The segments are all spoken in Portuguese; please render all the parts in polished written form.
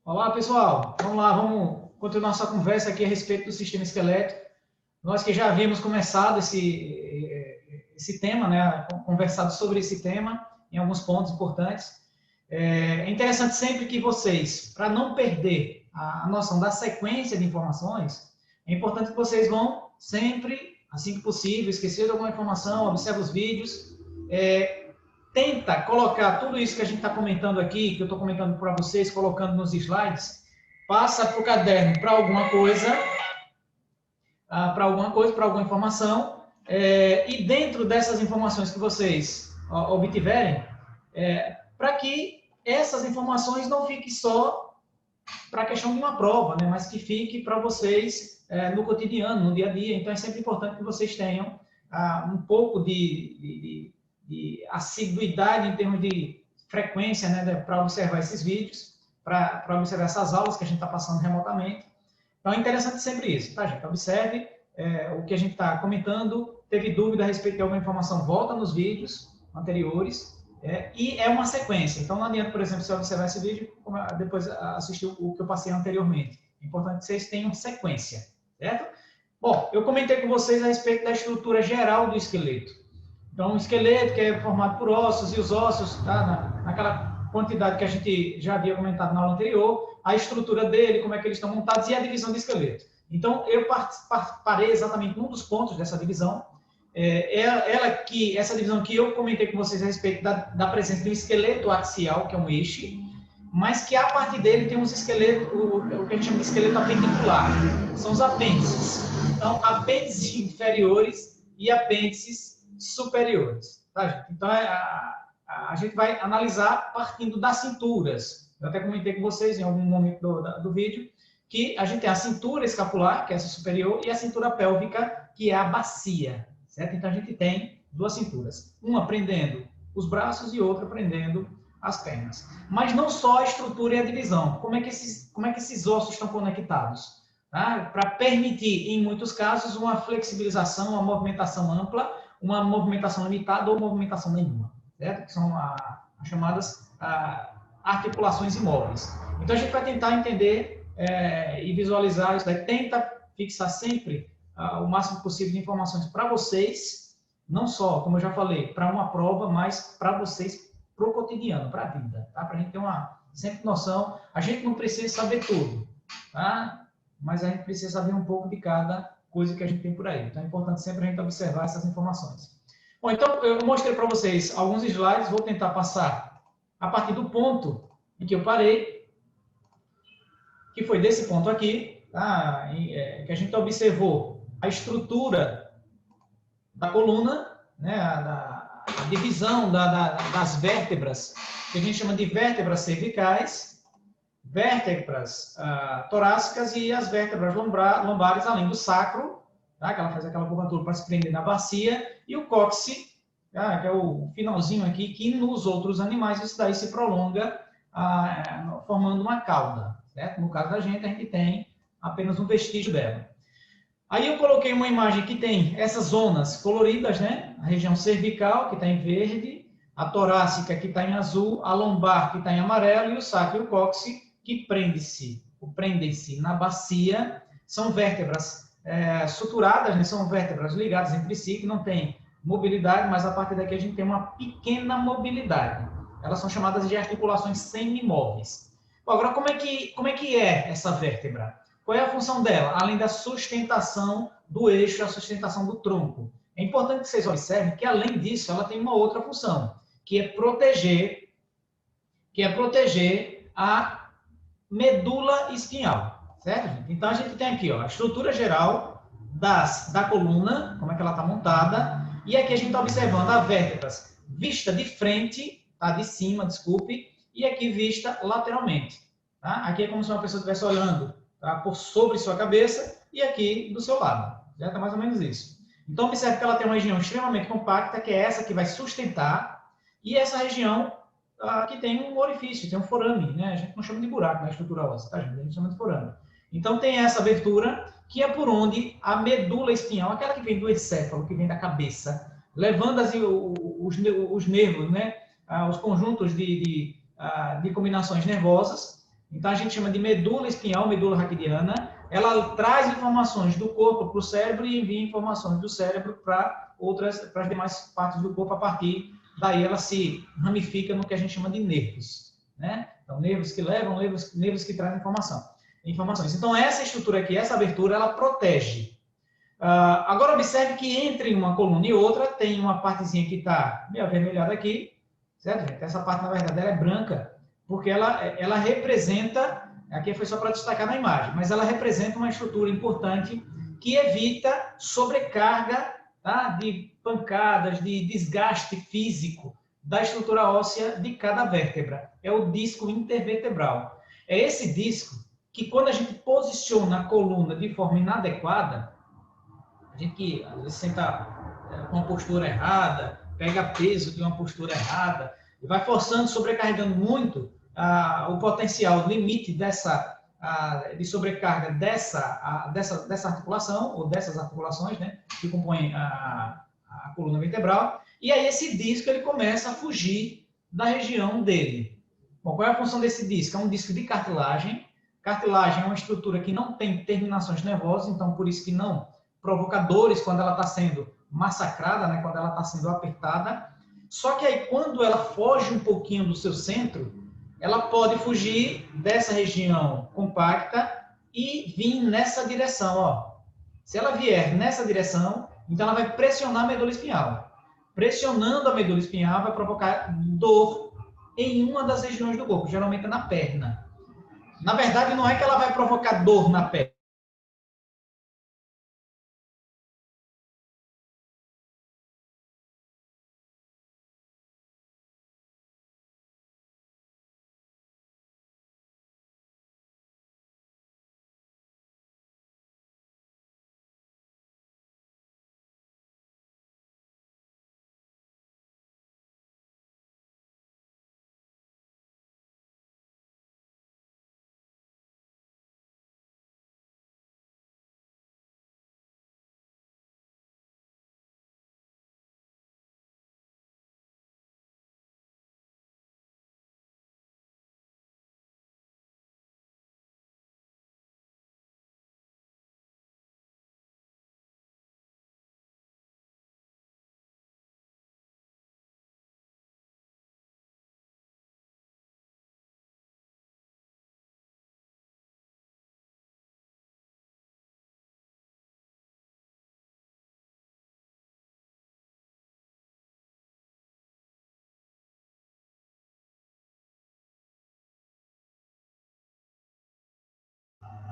Olá, pessoal. Vamos lá, vamos continuar nossa conversa aqui a respeito do sistema esquelético. Nós que já havíamos começado esse tema, né, conversado sobre esse tema em alguns pontos importantes. É interessante sempre que vocês, para não perder a noção da sequência de informações, é importante que vocês vão sempre, assim que possível, esquecer de alguma informação, observe os vídeos, tenta colocar tudo isso que a gente está comentando aqui, que eu estou comentando para vocês, colocando nos slides, passa para o caderno para alguma coisa, para alguma informação, e dentro dessas informações que vocês obtiverem, para que essas informações não fiquem só para a questão de uma prova, né, mas que fique para vocês no cotidiano, no dia a dia. Então, é sempre importante que vocês tenham um pouco de assiduidade em termos de frequência, né, para observar esses vídeos, para observar essas aulas que a gente está passando remotamente. Então, é interessante sempre isso, tá, gente? Observe o que a gente está comentando. Teve dúvida a respeito de alguma informação, volta nos vídeos anteriores. E é uma sequência. Então, não adianta, por exemplo, você observar esse vídeo, depois assistir o que eu passei anteriormente. É importante que vocês tenham sequência, certo? Bom, eu comentei com vocês a respeito da estrutura geral do esqueleto. Então, o esqueleto, que é formado por ossos, e os ossos, tá, naquela quantidade que a gente já havia comentado na aula anterior, a estrutura dele, como é que eles estão montados, e a divisão do esqueleto. Então, eu parei exatamente num dos pontos dessa divisão, essa divisão que eu comentei com vocês a respeito da presença de um esqueleto axial, que é um eixo, mas que a partir dele tem uns esqueletos, o que a gente chama de esqueleto apendicular, são os apêndices. Então, apêndices inferiores e apêndices superiores, tá, gente? Então, a gente vai analisar partindo das cinturas. Eu até comentei com vocês em algum momento do vídeo que a gente tem a cintura escapular, que é essa superior, e a cintura pélvica, que é a bacia, certo? Então, a gente tem duas cinturas, uma prendendo os braços e outra prendendo as pernas. Mas não só a estrutura e a divisão. Como é que esses ossos estão conectados? Tá? Para permitir, em muitos casos, uma flexibilização, uma movimentação ampla, uma movimentação limitada ou movimentação nenhuma, certo? Que são as chamadas articulações imóveis. Então, a gente vai tentar entender e visualizar isso daí. Tenta fixar sempre o máximo possível de informações para vocês, não só, como eu já falei, para uma prova, mas para vocês, para o cotidiano, para a vida, tá? Para a gente ter sempre noção. A gente não precisa saber tudo, tá? Mas a gente precisa saber um pouco de cada coisa que a gente tem por aí. Então, é importante sempre a gente observar essas informações. Bom, então, eu mostrei para vocês alguns slides, vou tentar passar a partir do ponto em que eu parei, que foi desse ponto aqui, tá? Que a gente observou a estrutura da coluna, né? A divisão das vértebras, que a gente chama de vértebras cervicais, vértebras torácicas e as vértebras lombares, além do sacro, tá? Que ela faz aquela curvatura para se prender na bacia, e o cóccix, tá? Que é o finalzinho aqui, que nos outros animais isso daí se prolonga formando uma cauda, certo? No caso da gente, a gente tem apenas um vestígio dela. Aí eu coloquei uma imagem que tem essas zonas coloridas, né? A região cervical, que está em verde, a torácica, que está em azul, a lombar, que está em amarelo, e o sacro e o cóccix, que prendem-se na bacia. São vértebras suturadas, né? São vértebras ligadas entre si, que não tem mobilidade, mas a partir daqui a gente tem uma pequena mobilidade. Elas são chamadas de articulações semimóveis. Bom, agora, como é que é essa vértebra? Qual é a função dela? Além da sustentação do eixo, a sustentação do tronco. É importante que vocês observem que, além disso, ela tem uma outra função, que é proteger a medula espinhal, certo, gente? Então, a gente tem aqui, ó, a estrutura geral da coluna, como é que ela está montada, e aqui a gente está observando a vértebras vista de frente, tá? De cima, desculpe, e aqui vista lateralmente. Tá? Aqui é como se uma pessoa estivesse olhando, tá? Por sobre sua cabeça e aqui do seu lado. Já está mais ou menos isso. Então, observe que ela tem uma região extremamente compacta, que é essa que vai sustentar, e essa região que tem um orifício, tem um forame, né? A gente não chama de buraco na estrutura óssea, tá, gente? A gente chama de forame. Então, tem essa abertura, que é por onde a medula espinhal, aquela que vem do encéfalo, que vem da cabeça, levando assim, os nervos, né? Os conjuntos de combinações nervosas, Então, a gente chama de medula espinhal, medula raquidiana. Ela traz informações do corpo para o cérebro e envia informações do cérebro para as demais partes do corpo. A partir daí, ela se ramifica no que a gente chama de nervos, né? Então, nervos que levam, nervos que trazem informações. Então, essa estrutura aqui, essa abertura, ela protege. Agora, observe que entre uma coluna e outra, tem uma partezinha que está meio avermelhada aqui, certo, gente? Essa parte, na verdade, ela é branca, porque ela representa, aqui foi só para destacar na imagem, mas ela representa uma estrutura importante que evita sobrecarga, tá, de pancadas, de desgaste físico da estrutura óssea de cada vértebra. É o disco intervertebral. É esse disco que, quando a gente posiciona a coluna de forma inadequada, a gente que às vezes senta com uma postura errada, pega peso de uma postura errada, e vai forçando, sobrecarregando muito o potencial limite de sobrecarga dessa articulação, ou dessas articulações, né, que compõem a coluna vertebral, e aí esse disco ele começa a fugir da região dele. Bom, qual é a função desse disco? É um disco de cartilagem. Cartilagem é uma estrutura que não tem terminações nervosas, então por isso que não provoca dores quando ela está sendo massacrada, né, quando ela está sendo apertada. Só que aí, quando ela foge um pouquinho do seu centro, ela pode fugir dessa região compacta e vir nessa direção, ó. Se ela vier nessa direção, então ela vai pressionar a medula espinhal. Pressionando a medula espinhal vai provocar dor em uma das regiões do corpo, geralmente na perna. Na verdade, não é que ela vai provocar dor na perna.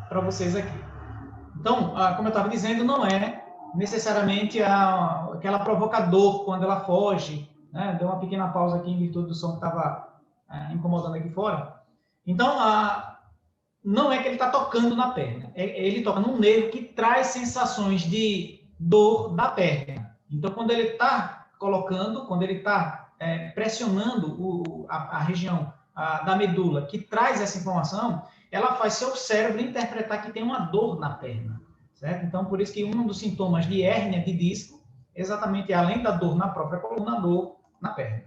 Para vocês aqui. Então, como eu estava dizendo, não é necessariamente que ela provoca dor quando ela foge, né? Deu uma pequena pausa aqui em virtude do som que estava incomodando aqui fora. Então, não é que ele está tocando na perna, ele toca num nervo que traz sensações de dor da perna. Então, quando ele está colocando, quando ele está pressionando a região da medula que traz essa informação, ela faz seu cérebro interpretar que tem uma dor na perna, certo? Então, por isso que um dos sintomas de hérnia de disco, exatamente além da dor na própria coluna, a dor na perna.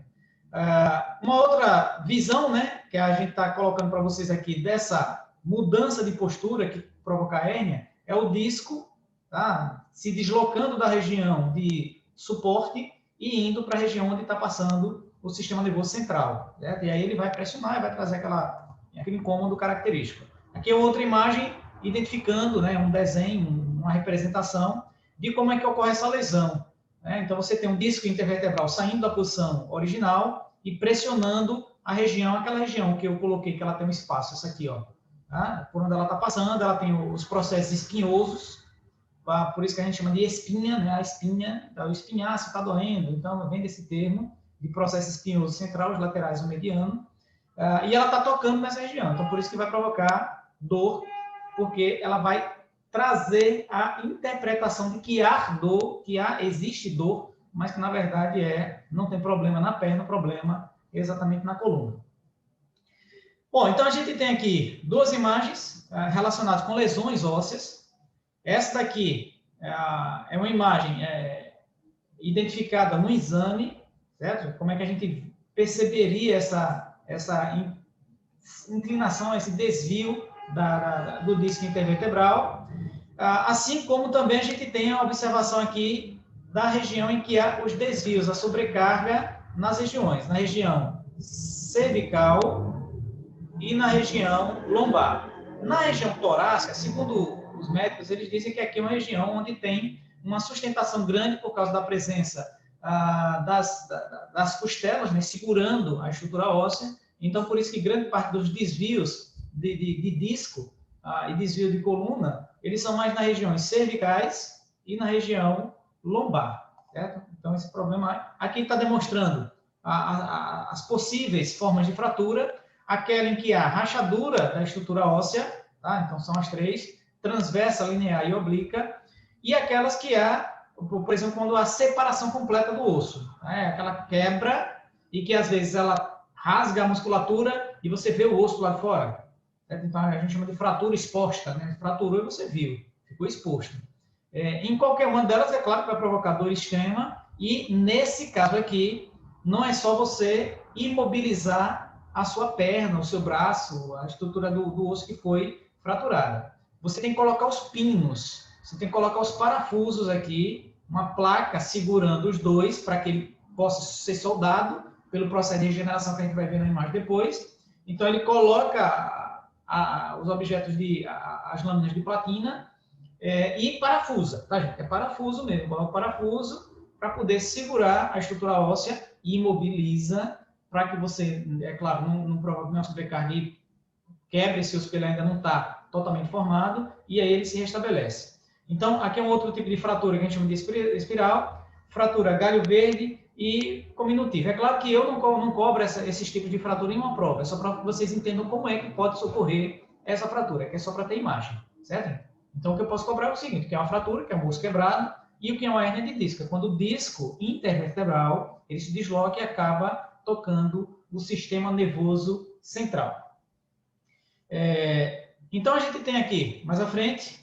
Uma outra visão, né, que a gente está colocando para vocês aqui dessa mudança de postura que provoca a hérnia, é o disco, tá, se deslocando da região de suporte e indo para a região onde está passando o sistema nervoso central, certo? E aí ele vai pressionar e vai trazer aquele incômodo característico. Aqui é outra imagem identificando, né, um desenho, uma representação de como é que ocorre essa lesão, né? Então, você tem um disco intervertebral saindo da posição original e pressionando aquela região que eu coloquei, que ela tem um espaço, essa aqui, ó, tá? Por onde ela está passando, ela tem os processos espinhosos, por isso que a gente chama de espinha, né? A espinha, o espinhaço está doendo, então vem desse termo de processo espinhoso central, os laterais e o mediano. E ela está tocando nessa região, então por isso que vai provocar dor, porque ela vai trazer a interpretação de que há dor, existe dor, mas que na verdade não tem problema na perna, problema exatamente na coluna. Bom, então a gente tem aqui duas imagens relacionadas com lesões ósseas. Essa daqui é uma imagem identificada no exame, certo? Como é que a gente perceberia essa inclinação, esse desvio do disco intervertebral, assim como também a gente tem a observação aqui da região em que há os desvios, a sobrecarga nas regiões, na região cervical e na região lombar. Na região torácica, segundo os médicos, eles dizem que aqui é uma região onde tem uma sustentação grande por causa da presença das costelas, né, segurando a estrutura óssea. Então, por isso que grande parte dos desvios de disco e desvio de coluna, eles são mais nas regiões cervicais e na região lombar, certo? Então, esse problema aqui está demonstrando as possíveis formas de fratura, aquela em que há rachadura da estrutura óssea, tá? Então, são as três, transversa, linear e oblíqua, e aquelas que há, por exemplo, quando há separação completa do osso, né? Aquela quebra e que, às vezes, ela rasga a musculatura e você vê o osso lá de fora. Certo? Então, a gente chama de fratura exposta, né? Fraturou e você viu, ficou exposto. Em qualquer uma delas, é claro que vai provocar dor extrema, e nesse caso aqui, não é só você imobilizar a sua perna, o seu braço, a estrutura do osso que foi fraturada. Você tem que colocar os pinos, você tem que colocar os parafusos aqui, uma placa segurando os dois para que ele possa ser soldado pelo processo de regeneração que a gente vai ver na imagem depois. Então, ele coloca os objetos, as lâminas de platina e parafusa, tá, gente? É parafuso mesmo, coloca o parafuso para poder segurar a estrutura óssea e imobiliza para que você, é claro, não provoque nenhuma sobrecarga e quebre se o osso, porque ele ainda não está totalmente formado, e aí ele se restabelece. Então, aqui é um outro tipo de fratura que a gente chama de espiral, fratura galho verde e cominutivo. É claro que eu não cobro esses tipos de fratura em uma prova, é só para que vocês entendam como é que pode socorrer essa fratura, que é só para ter imagem, certo? Então, o que eu posso cobrar é o seguinte, que é uma fratura, que é um osso quebrado, e o que é uma hérnia de disco, é quando o disco intervertebral ele se desloca e acaba tocando o sistema nervoso central. Então, a gente tem aqui, mais à frente,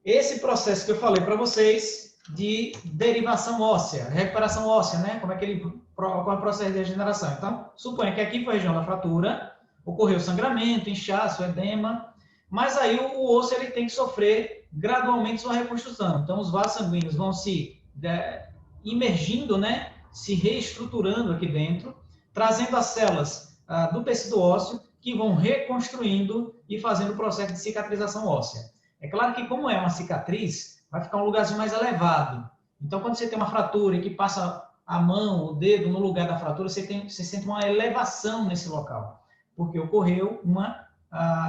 esse processo que eu falei para vocês de derivação óssea, recuperação óssea, né? Como é que ele ocorre o processo de regeneração. Então, suponha que aqui foi a região da fratura, ocorreu sangramento, inchaço, edema, mas aí o osso ele tem que sofrer gradualmente sua reconstrução. Então, os vasos sanguíneos vão se imergindo, né? Se reestruturando aqui dentro, trazendo as células do tecido ósseo, que vão reconstruindo e fazendo o processo de cicatrização óssea. É claro que, como é uma cicatriz, vai ficar um lugarzinho mais elevado. Então, quando você tem uma fratura e que passa a mão, o dedo no lugar da fratura, você sente uma elevação nesse local, porque ocorreu uma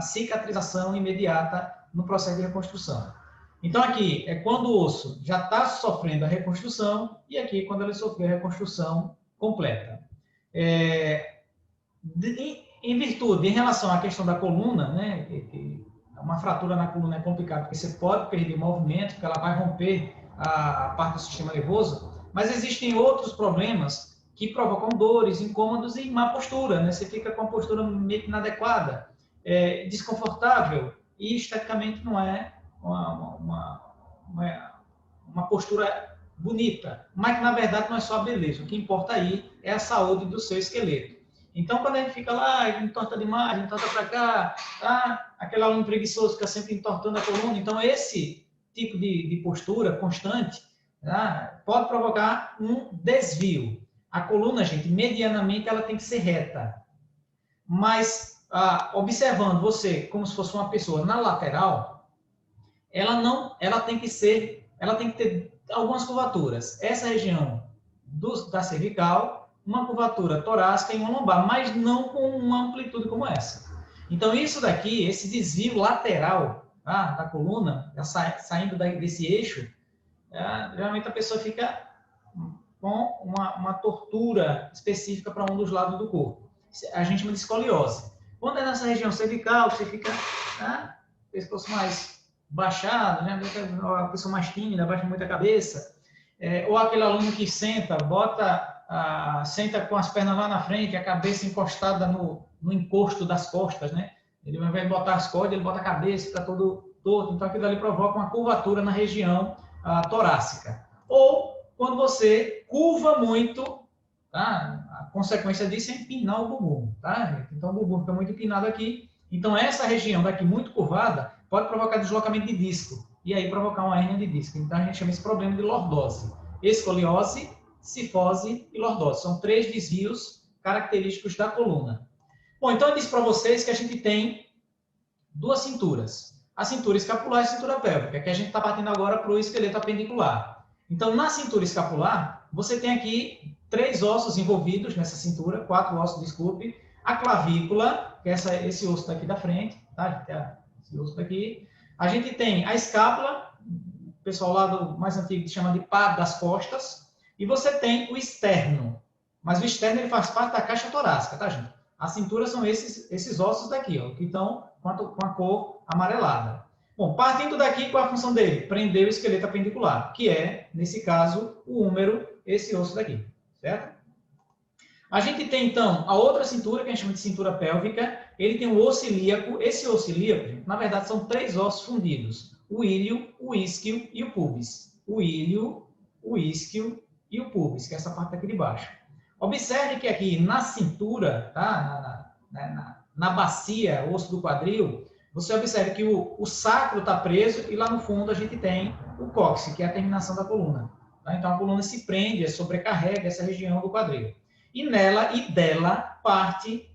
cicatrização imediata no processo de reconstrução. Então, aqui é quando o osso já está sofrendo a reconstrução, e aqui quando ele sofreu a reconstrução completa. Em virtude, em relação à questão da coluna, né, uma fratura na coluna é complicado, porque você pode perder o movimento, porque ela vai romper a parte do sistema nervoso, mas existem outros problemas que provocam dores, incômodos e má postura, né? Você fica com a postura meio que inadequada, desconfortável, e esteticamente não é uma postura bonita, mas que na verdade não é só a beleza, o que importa aí é a saúde do seu esqueleto. Então, quando a gente fica lá, entorta demais, entorta para cá, tá? Aquele aluno preguiçoso fica sempre entortando a coluna. Então, esse tipo de postura constante, tá? Pode provocar um desvio. A coluna, gente, medianamente, ela tem que ser reta. Mas, observando você como se fosse uma pessoa na lateral, ela tem que ter algumas curvaturas. Essa região da cervical, uma curvatura torácica e uma lombar, mas não com uma amplitude como essa. Então, isso daqui, esse desvio lateral, tá, da coluna, saindo desse eixo, geralmente a pessoa fica com uma tortura específica para um dos lados do corpo. A gente chama de escoliose. Quando é nessa região cervical, você fica pescoço mais baixado, né? A pessoa mais tímida, baixa muito a cabeça. Ou aquele aluno que senta com as pernas lá na frente, a cabeça encostada no encosto das costas, né? Ele, ao invés de botar as costas, ele bota a cabeça, fica todo torto. Então, aquilo ali provoca uma curvatura na região torácica. Ou quando você curva muito, tá? consequência disso é empinar o bumbum, tá, gente? Então, o bumbum fica muito empinado aqui. Então, essa região daqui muito curvada pode provocar deslocamento de disco e aí provocar uma hérnia de disco. Então, a gente chama esse problema de lordose. Escoliose, cifose e lordose. São 3 desvios característicos da coluna. Bom, então eu disse para vocês que a gente tem 2 cinturas. A cintura escapular e a cintura pélvica, que a gente está partindo agora para o esqueleto apendicular. Então, na cintura escapular, você tem aqui 3 ossos envolvidos nessa cintura, 4 ossos, desculpe. A clavícula, que é esse osso daqui da frente, tá? Esse osso daqui. A gente tem a escápula, o pessoal lá do mais antigo chama de pá das costas. E você tem o externo. Mas o externo ele faz parte da caixa torácica, tá, gente? A cintura são esses ossos daqui, ó, que estão com a cor amarelada. Bom, partindo daqui, qual é a função dele? Prender o esqueleto apendicular, que é, nesse caso, o húmero, esse osso daqui, certo? A gente tem, então, a outra cintura, que a gente chama de cintura pélvica. Ele tem o osso ilíaco. Esse osso ilíaco, gente, na verdade, são 3 ossos fundidos. O íleo, o isquio e o pubis. O íleo, o isquio e o pubis, que é essa parte aqui de baixo. Observe que aqui na cintura, tá? na bacia, osso do quadril, você observa que o sacro está preso e lá no fundo a gente tem o cóccix, que é a terminação da coluna. Tá? Então a coluna se prende, sobrecarrega essa região do quadril. E nela e dela parte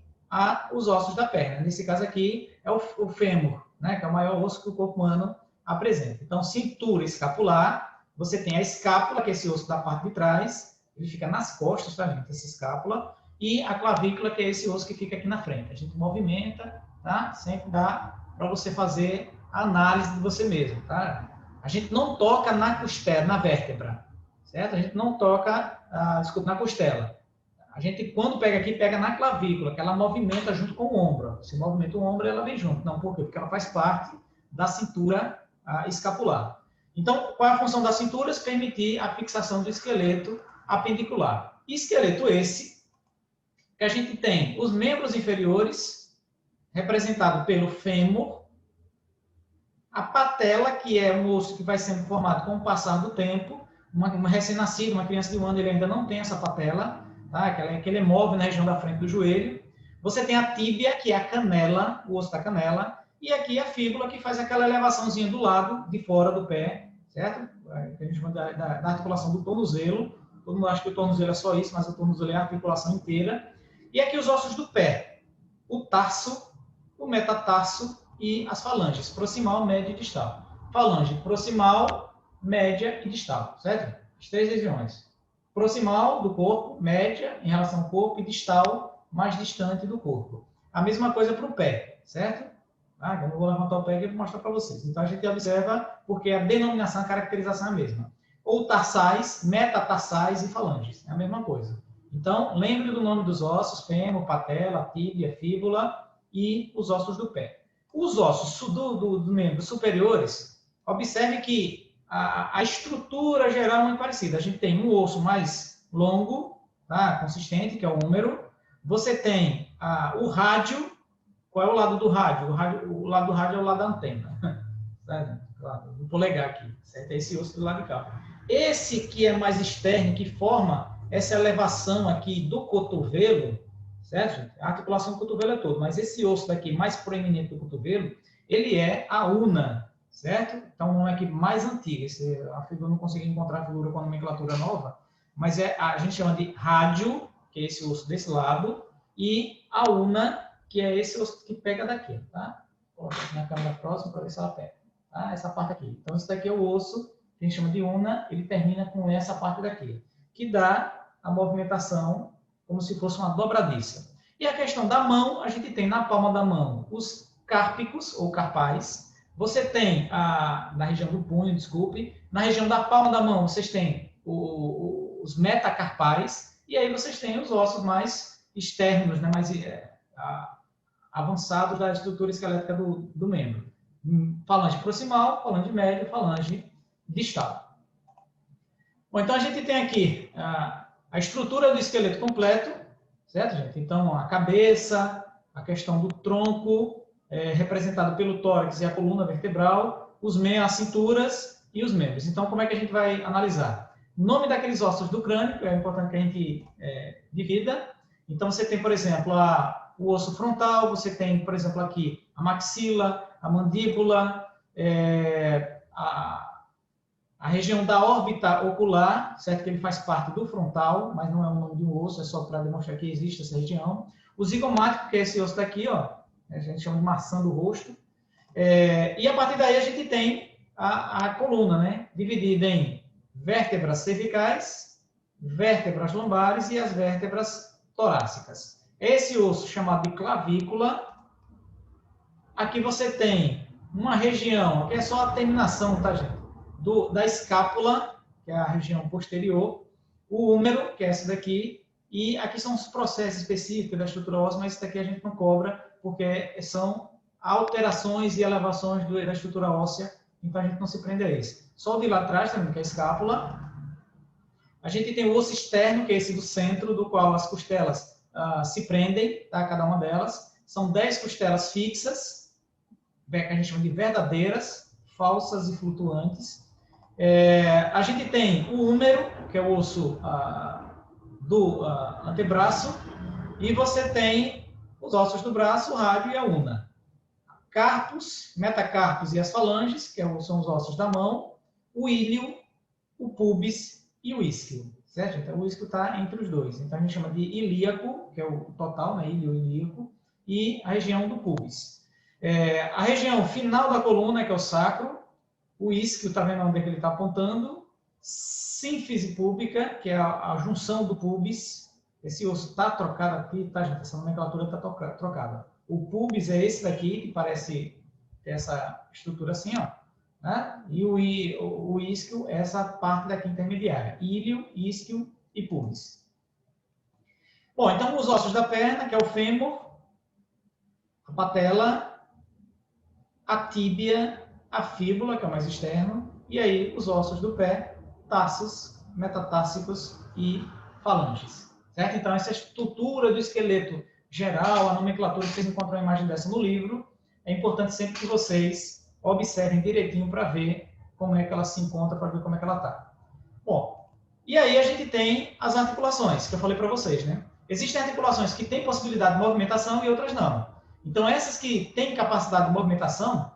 os ossos da perna. Nesse caso aqui é o fêmur, né? Que é o maior osso que o corpo humano apresenta. Então, cintura escapular, você tem a escápula, que é esse osso da parte de trás, ele fica nas costas, tá, gente? Essa escápula. E a clavícula, que é esse osso que fica aqui na frente. A gente movimenta, tá? Sempre dá para você fazer a análise de você mesmo, tá? A gente não toca na costela, na vértebra, certo? A gente não toca, na costela. A gente, quando pega aqui, pega na clavícula, que ela movimenta junto com o ombro. Se movimenta o ombro, ela vem junto. Não, por quê? Porque ela faz parte da cintura escapular. Então, qual é a função das cinturas? Permitir a fixação do esqueleto apendicular. Esqueleto esse, que a gente tem os membros inferiores, representado pelo fêmur, a patela, que é um osso que vai sendo formado com o passar do tempo. Uma recém-nascida, uma criança de 1 ano, ele ainda não tem essa patela, tá? Que ele move na região da frente do joelho. Você tem a tíbia, que é a canela, o osso da canela, e aqui a fíbula, que faz aquela elevaçãozinha do lado de fora do pé, certo? Que a gente chama da articulação do tornozelo. Todo mundo acha que o tornozelo é só isso, mas o tornozelo é a articulação inteira. E aqui os ossos do pé, o tarso, o metatarso e as falanges, proximal, média e distal. Falange proximal, média e distal, certo? As 3 regiões. Proximal do corpo, média em relação ao corpo, e distal, mais distante do corpo. A mesma coisa para o pé, certo? Eu não vou levantar o pé aqui para mostrar para vocês. Então a gente observa porque a denominação, a caracterização é a mesma. Ou tarsais, metatarsais e falanges. É a mesma coisa. Então, lembre do nome dos ossos: fêmur, patela, tíbia, fíbula e os ossos do pé. Os ossos dos membros superiores, observe que a estrutura geral é muito parecida. A gente tem um osso mais longo, tá? Consistente, que é o húmero. Você tem o rádio. Qual é o lado do rádio? O lado do rádio é o lado da antena. Do polegar aqui. Certo? É esse osso do lado de cá. Esse que é mais externo, que forma essa elevação aqui do cotovelo, certo? A articulação do cotovelo é todo, mas esse osso daqui mais proeminente do cotovelo, ele é a una, certo? Então, um nome aqui mais antigo. A figura não consegui encontrar a figura com a nomenclatura nova, mas a gente chama de rádio, que é esse osso desse lado, e a una, que é esse osso que pega daqui, tá? Vou colocar aqui na câmera próxima para ver se ela pega. Tá? Essa parte aqui. Então, esse daqui é o osso que a gente chama de una, ele termina com essa parte daqui, que dá a movimentação como se fosse uma dobradiça. E a questão da mão, a gente tem na palma da mão os cárpicos, ou carpais. Você tem, na região do punho, desculpe, na região da palma da mão, vocês têm os metacarpais, e aí vocês têm os ossos mais externos, né, mais avançados da estrutura esquelética do membro. Falange proximal, falange média, falange distal. Bom, então a gente tem aqui a estrutura do esqueleto completo, certo, gente? Então, a cabeça, a questão do tronco, representado pelo tórax e a coluna vertebral, as cinturas e os membros. Então, como é que a gente vai analisar? Nome daqueles ossos do crânio, é importante que a gente divida, Então, você tem, por exemplo, o osso frontal, você tem, por exemplo, aqui a maxila, a mandíbula, a região da órbita ocular, certo? Que ele faz parte do frontal, mas não é o nome de um osso, é só para demonstrar que existe essa região. O zigomático, que é esse osso daqui, ó, a gente chama de maçã do rosto. E a partir daí a gente tem a coluna, né? Dividida em vértebras cervicais, vértebras lombares e as vértebras torácicas. Esse osso chamado de clavícula, aqui você tem uma região, que é só a terminação, tá, gente? Da escápula, que é a região posterior, o húmero, que é essa daqui, e aqui são os processos específicos da estrutura óssea, mas isso daqui a gente não cobra, porque são alterações e elevações da estrutura óssea, então a gente não se prende a isso. Só o de lá atrás também, que é a escápula. A gente tem o osso externo, que é esse do centro, do qual as costelas se prendem, tá? Cada uma delas. São 10 costelas fixas, que a gente chama de verdadeiras, falsas e flutuantes. A gente tem o húmero, que é o osso do antebraço, e você tem os ossos do braço, o rádio e a una. Carpos, metacarpos e as falanges, que são os ossos da mão, o íleo, o pubis e o isquio, certo? Então, o isquio está entre os dois. Então, a gente chama de ilíaco, que é o total, né? Íleo, ilíaco, e a região do pubis. A região final da coluna, que é o sacro, o isquio, está vendo onde é que ele está apontando, sínfise púbica, que é a junção do pubis. Esse osso está trocado aqui, tá, gente? Essa nomenclatura está trocada. O pubis é esse daqui, que parece ter essa estrutura assim, ó, né? E o isquio é essa parte daqui intermediária. Íleo, isquio e pubis. Bom, então os ossos da perna, que é o fêmur, a patela, a tíbia, a fíbula, que é o mais externo, e aí os ossos do pé, tarsos, metatársicos e falanges. Certo? Então, essa estrutura do esqueleto geral, a nomenclatura, vocês encontram a imagem dessa no livro, é importante sempre que vocês observem direitinho para ver como é que ela se encontra, para ver como é que ela está. Bom, e aí a gente tem as articulações, que eu falei para vocês, né? Existem articulações que têm possibilidade de movimentação e outras não. Então, essas que têm capacidade de movimentação,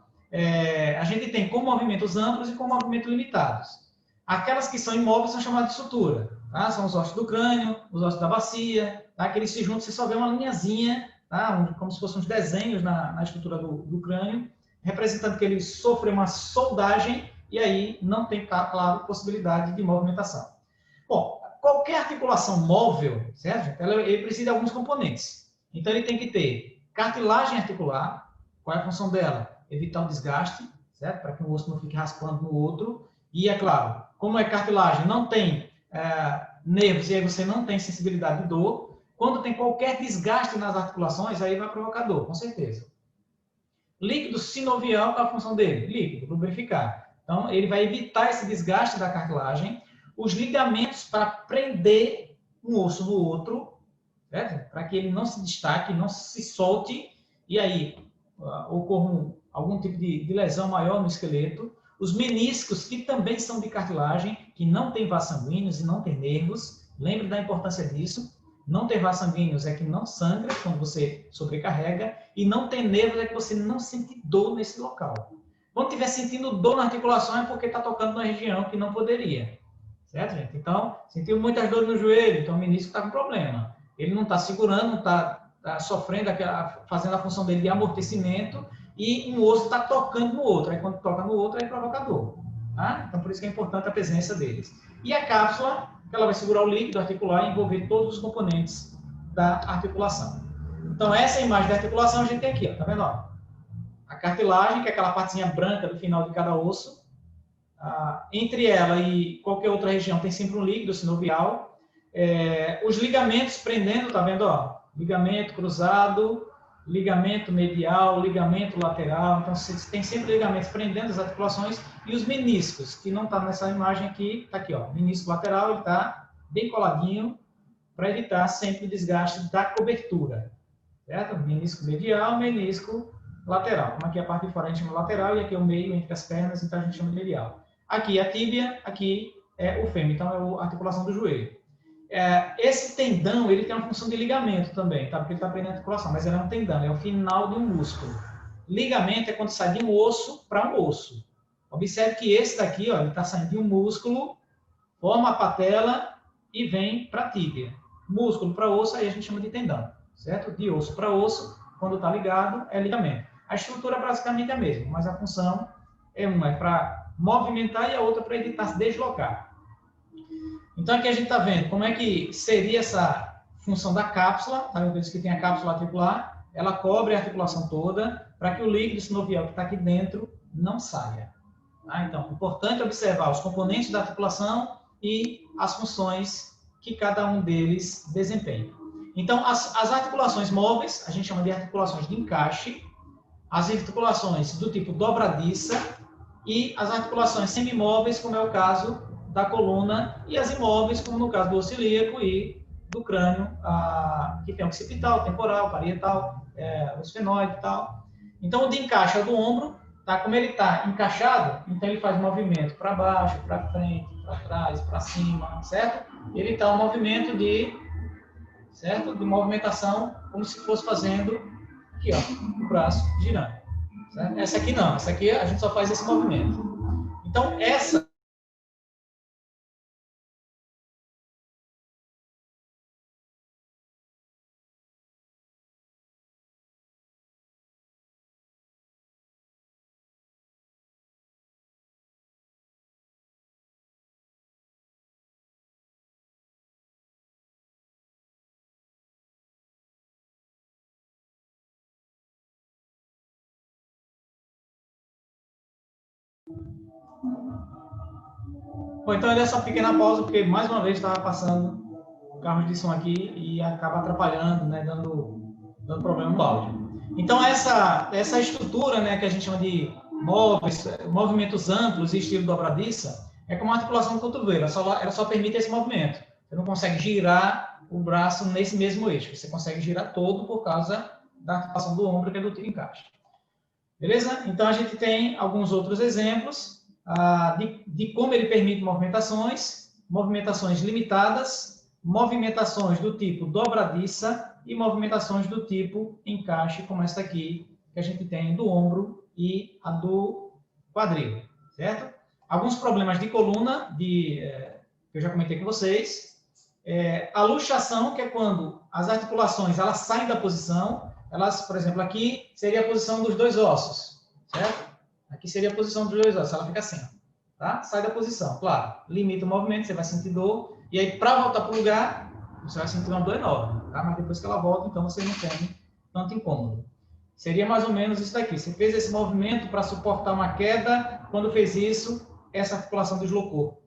a gente tem com movimentos amplos e com movimentos limitados. Aquelas que são imóveis são chamadas de sutura. Tá? São os ossos do crânio, os ossos da bacia, tá? Que eles se juntam, você só vê uma linhazinha, tá? Como se fossem uns desenhos na estrutura do crânio, representando que ele sofreu uma soldagem e aí não tem, claro, possibilidade de movimentação. Bom, qualquer articulação móvel, certo? Ele precisa de alguns componentes. Então, ele tem que ter cartilagem articular. Qual é a função dela? Evitar o desgaste, certo? Para que o osso não fique raspando no outro. E, é claro, como é cartilagem, não tem nervos e aí você não tem sensibilidade de dor. Quando tem qualquer desgaste nas articulações, aí vai provocar dor, com certeza. Líquido sinovial, qual é a função dele? Líquido, lubrificar. Então, ele vai evitar esse desgaste da cartilagem. Os ligamentos para prender um osso no outro, certo? Para que ele não se destaque, não se solte, e aí ocorra algum tipo de lesão maior no esqueleto. Os meniscos, que também são de cartilagem, que não tem vasos sanguíneos e não tem nervos. Lembre da importância disso. Não ter vasos sanguíneos é que não sangra quando você sobrecarrega, e não ter nervos é que você não sente dor nesse local. Quando estiver sentindo dor na articulação é porque está tocando numa região que não poderia. Certo, gente? Então, sentiu muitas dores no joelho, então o menisco está com problema. Ele não está segurando, não está sofrendo, fazendo a função dele de amortecimento, e um osso está tocando no outro. Aí quando toca no outro, aí provoca dor. Tá? Então, por isso que é importante a presença deles. E a cápsula, que ela vai segurar o líquido articular e envolver todos os componentes da articulação. Então, essa imagem da articulação a gente tem aqui, ó, tá vendo? Ó? A cartilagem, que é aquela partezinha branca do final de cada osso. Entre ela e qualquer outra região tem sempre um líquido sinovial. Os ligamentos prendendo, tá vendo? Ó? Ligamento cruzado, ligamento medial, ligamento lateral. Então, você tem sempre ligamentos prendendo as articulações. E os meniscos, que não está nessa imagem aqui, tá aqui, ó. Menisco lateral, ele está bem coladinho para evitar sempre o desgaste da cobertura. Certo? Menisco medial, menisco lateral. Como aqui a parte de fora a gente chama lateral e aqui é o meio entre as pernas, então a gente chama de medial. Aqui é a tíbia, aqui é o fêmur, então é a articulação do joelho. Esse tendão, ele tem uma função de ligamento também, tá? Porque ele está prendendo a articulação, mas ele é um tendão, é o final de um músculo. Ligamento é quando sai de um osso para um osso. Observe que esse daqui, ó, ele está saindo de um músculo, forma a patela e vem para a tíbia. Músculo para osso, aí a gente chama de tendão, certo? De osso para osso, quando está ligado, é ligamento. A estrutura basicamente é a mesma, mas a função uma é para movimentar e a outra para evitar se deslocar. Então aqui a gente está vendo como é que seria essa função da cápsula, tá? Eu disse que tem a cápsula articular, ela cobre a articulação toda para que o líquido sinovial que está aqui dentro não saia. Tá? Então, é importante observar os componentes da articulação e as funções que cada um deles desempenha. Então, as articulações móveis, a gente chama de articulações de encaixe, as articulações do tipo dobradiça e as articulações semimóveis, como é o caso da coluna, e as imóveis, como no caso do osso ilíaco e do crânio, que tem occipital, temporal, parietal, o esfenoide e tal. Então, o de encaixe é o do ombro, tá? Como ele está encaixado, então ele faz movimento para baixo, para frente, para trás, para cima, certo? Ele está um movimento de movimentação, como se fosse fazendo aqui, ó, o braço girando. Certo? Essa aqui não, essa aqui a gente só faz esse movimento. Então, essa Bom, então ele é só pequena pausa, porque mais uma vez estava passando o carro de som aqui e acaba atrapalhando, né, dando problema no áudio. Então essa estrutura, né, que a gente chama de movimentos amplos e estilo dobradiça, é como uma articulação do cotovelo, ela só permite esse movimento. Você não consegue girar o braço nesse mesmo eixo, você consegue girar todo por causa da articulação do ombro, que é do tipo encaixe. Beleza? Então a gente tem alguns outros exemplos de como ele permite movimentações limitadas, movimentações do tipo dobradiça e movimentações do tipo encaixe, como esta aqui, que a gente tem do ombro e a do quadril, certo? Alguns problemas de coluna, que eu já comentei com vocês. A luxação, que é quando as articulações elas saem da posição, por exemplo, aqui seria a posição dos dois ossos, certo? Aqui seria a posição dos dois ossos, ela fica assim, tá? Sai da posição, claro, limita o movimento, você vai sentir dor, e aí para voltar para o lugar, você vai sentir uma dor enorme, tá? Mas depois que ela volta, então você não tem tanto incômodo. Seria mais ou menos isso daqui, você fez esse movimento para suportar uma queda, quando fez isso, essa articulação deslocou.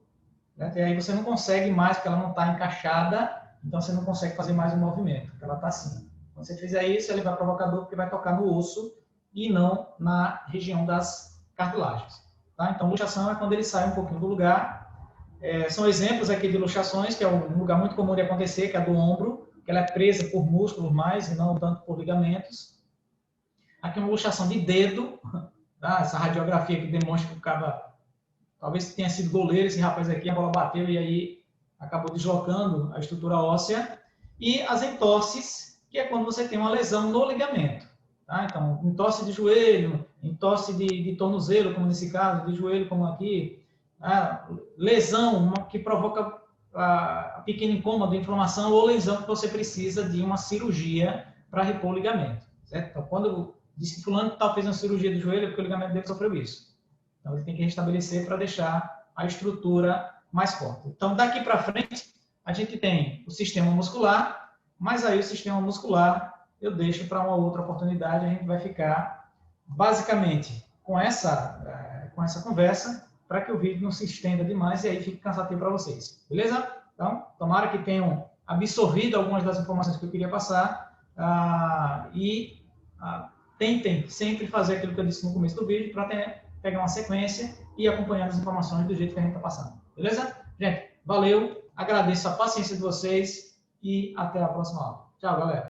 Né? E aí você não consegue mais, porque ela não está encaixada, então você não consegue fazer mais o movimento, porque ela está assim. Quando você fizer isso, ele vai provocar dor, porque vai tocar no osso, e não na região das cartilagens. Tá? Então, luxação é quando ele sai um pouquinho do lugar. São exemplos aqui de luxações, que é um lugar muito comum de acontecer, que é a do ombro, que ela é presa por músculos mais e não tanto por ligamentos. Aqui uma luxação de dedo, tá? Essa radiografia que demonstra que o cara talvez tenha sido goleiro, esse rapaz aqui, a bola bateu e aí acabou deslocando a estrutura óssea. E as entorses, que é quando você tem uma lesão no ligamento. Tá? Então, entorse de joelho, entorse de tornozelo, como nesse caso, de joelho, como aqui. Lesão que provoca a pequena incômodo, inflamação, ou lesão que você precisa de uma cirurgia para repor o ligamento. Certo? Então, quando diz que fulano fez uma cirurgia de joelho, é porque o ligamento dele sofreu isso. Então, ele tem que restabelecer para deixar a estrutura mais forte. Então, daqui para frente, a gente tem o sistema muscular, mas aí o sistema muscular eu deixo para uma outra oportunidade, a gente vai ficar basicamente com essa conversa, para que o vídeo não se estenda demais e aí fique cansativo para vocês. Beleza? Então, tomara que tenham absorvido algumas das informações que eu queria passar e tentem sempre fazer aquilo que eu disse no começo do vídeo, para pegar uma sequência e acompanhar as informações do jeito que a gente está passando. Beleza? Gente, valeu, agradeço a paciência de vocês e até a próxima aula. Tchau, galera.